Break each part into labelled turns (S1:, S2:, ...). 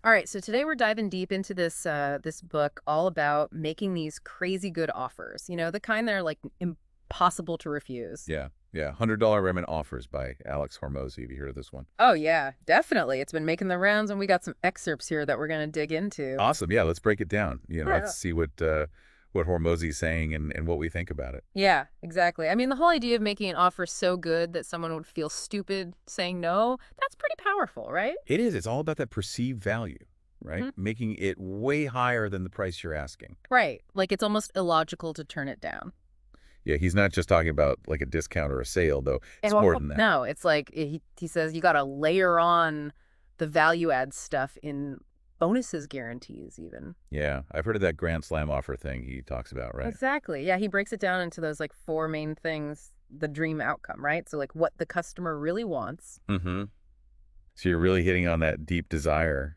S1: All right, so today we're diving deep into this book all about making these crazy good offers. The kind that are like impossible to refuse.
S2: Yeah, yeah. $100 Ramen Offers by Alex Hormozi. Have you heard of this one?
S1: Oh yeah, definitely. It's been making the rounds, and we got some excerpts here that we're gonna dig into.
S2: Awesome. Yeah, let's break it down. Let's
S1: Yeah.
S2: see what Hormozi's saying and what we think about it.
S1: Yeah, exactly. I mean, the whole idea of making an offer so good that someone would feel stupid saying no, that's pretty powerful, right?
S2: It is. It's all about that perceived value, right?
S1: Mhm.
S2: Making it way higher than the price you're asking.
S1: Right. Like it's almost illogical to turn it down.
S2: Yeah, he's not just talking about like a discount or a sale, though.
S1: And
S2: It's more than that.
S1: no, it's like he says you got to layer on the value add stuff in bonuses guarantees even.
S2: Yeah, I've heard of that Grand Slam offer thing he talks about, right?
S1: Exactly. Yeah, he breaks it down into those like four main things, the dream outcome, right? So like what the customer really wants.
S2: Mm-hmm. So you're really hitting on that deep desire.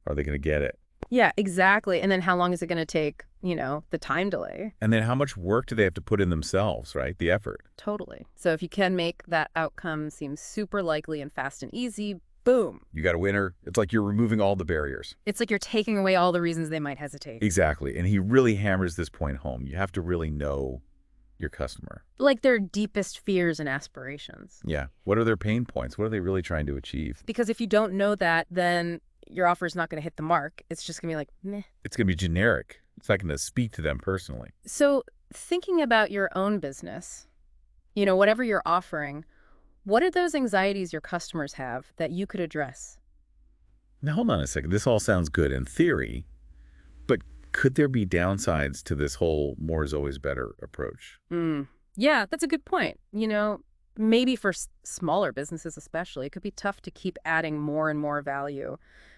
S2: Are they going to get it?
S1: Yeah, exactly. And then how long is it going to take, the time delay?
S2: And then how much work do they have to put in themselves, right? The effort.
S1: Totally. So if you can make that outcome seem super likely and fast and easy, boom.
S2: You got a winner. It's like you're removing all the barriers.
S1: It's like you're taking away all the reasons they might hesitate.
S2: Exactly. And he really hammers this point home. You have to really know your customer.
S1: Like their deepest fears and aspirations.
S2: Yeah. What are their pain points? What are they really trying to achieve?
S1: Because if you don't know that, then your offer is not going to hit the mark. It's just going to be like, meh.
S2: It's going to be generic. It's not going to speak to them personally.
S1: So thinking about your own business, whatever you're offering, what are those anxieties your customers have that you could address?
S2: Now, hold on a second. This all sounds good in theory, but could there be downsides to this whole more is always better approach?
S1: Yeah, that's a good point. Maybe for smaller businesses especially, it could be tough to keep adding more and more value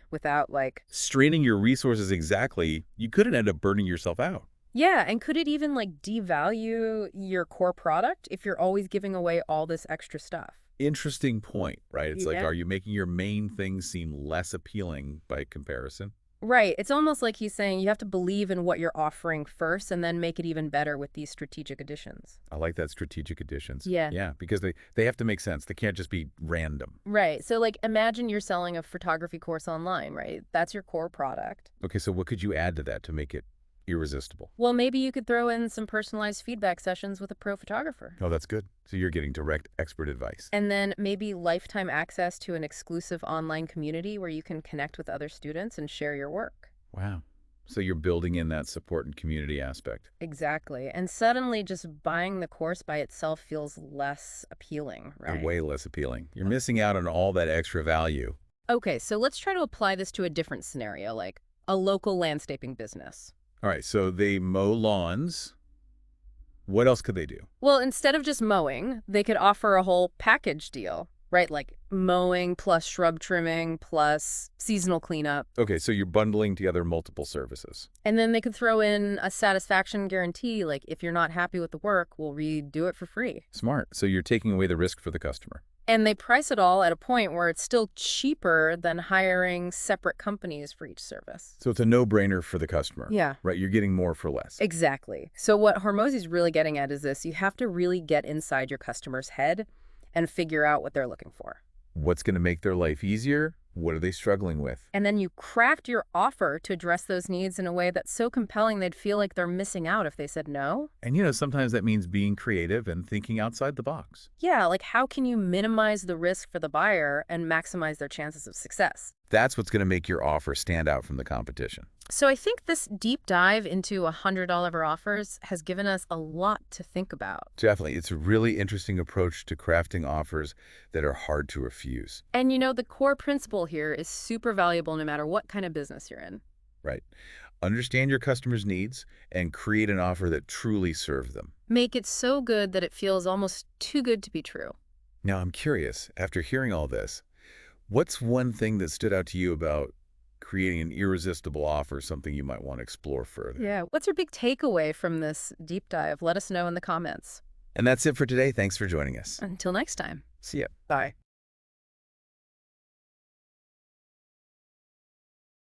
S1: without
S2: Straining your resources exactly, you couldn't end up burning yourself out.
S1: yeah, and could it even devalue your core product if you're always giving away all this extra stuff?
S2: Interesting point, right? It's like,
S1: Yeah.
S2: are you making your main thing seem less appealing by comparison?
S1: Right. It's almost like he's saying you have to believe in what you're offering first and then make it even better with these strategic additions.
S2: I like that strategic additions.
S1: Yeah.
S2: Yeah, because they have to make sense. They can't just be random.
S1: Right. So imagine you're selling a photography course online, right? That's your core product.
S2: Okay, so what could you add to that to make it irresistible?
S1: Well, maybe you could throw in some personalized feedback sessions with a pro photographer.
S2: Oh, that's good. So you're getting direct expert advice.
S1: And then maybe lifetime access to an exclusive online community where you can connect with other students and share your work.
S2: Wow. So you're building in that support and community aspect.
S1: Exactly. And suddenly just buying the course by itself feels less appealing,
S2: And
S1: right?
S2: way less appealing. You're missing out on all that extra value.
S1: Okay, so let's try to apply this to a different scenario, like a local landscaping business.
S2: All right, so they mow lawns. What else could they do?
S1: Well, instead of just mowing, they could offer a whole package deal, right? Like mowing plus shrub trimming plus seasonal cleanup.
S2: Okay, so you're bundling together multiple services.
S1: And then they could throw in a satisfaction guarantee, like if you're not happy with the work, we'll redo it for free.
S2: Smart. So you're taking away the risk for the customer.
S1: And they price it all at a point where it's still cheaper than hiring separate companies for each service.
S2: So it's a no-brainer for the customer.
S1: Yeah.
S2: Right, you're getting more for less.
S1: Exactly. So what Hormozi's really getting at is this. You have to really get inside your customer's head and figure out what they're looking for.
S2: What's going to make their life easier? What are they struggling with?
S1: And then you craft your offer to address those needs in a way that's so compelling they'd feel like they're missing out if they said no.
S2: And sometimes that means being creative and thinking outside the box.
S1: Yeah, like how can you minimize the risk for the buyer and maximize their chances of success?
S2: That's what's going to make your offer stand out from the competition.
S1: So I think this deep dive into $100 offers has given us a lot to think about.
S2: Definitely. It's a really interesting approach to crafting offers that are hard to refuse.
S1: And the core principle here is super valuable no matter what kind of business you're in.
S2: Right. Understand your customers' needs and create an offer that truly serves them.
S1: Make it so good that it feels almost too good to be true.
S2: Now, I'm curious, after hearing all this, what's one thing that stood out to you about creating an irresistible offer, something you might want to explore further?
S1: Yeah. What's your big takeaway from this deep dive? Let us know in the comments.
S2: And that's it for today. Thanks for joining us.
S1: Until next time.
S2: See ya.
S1: Bye.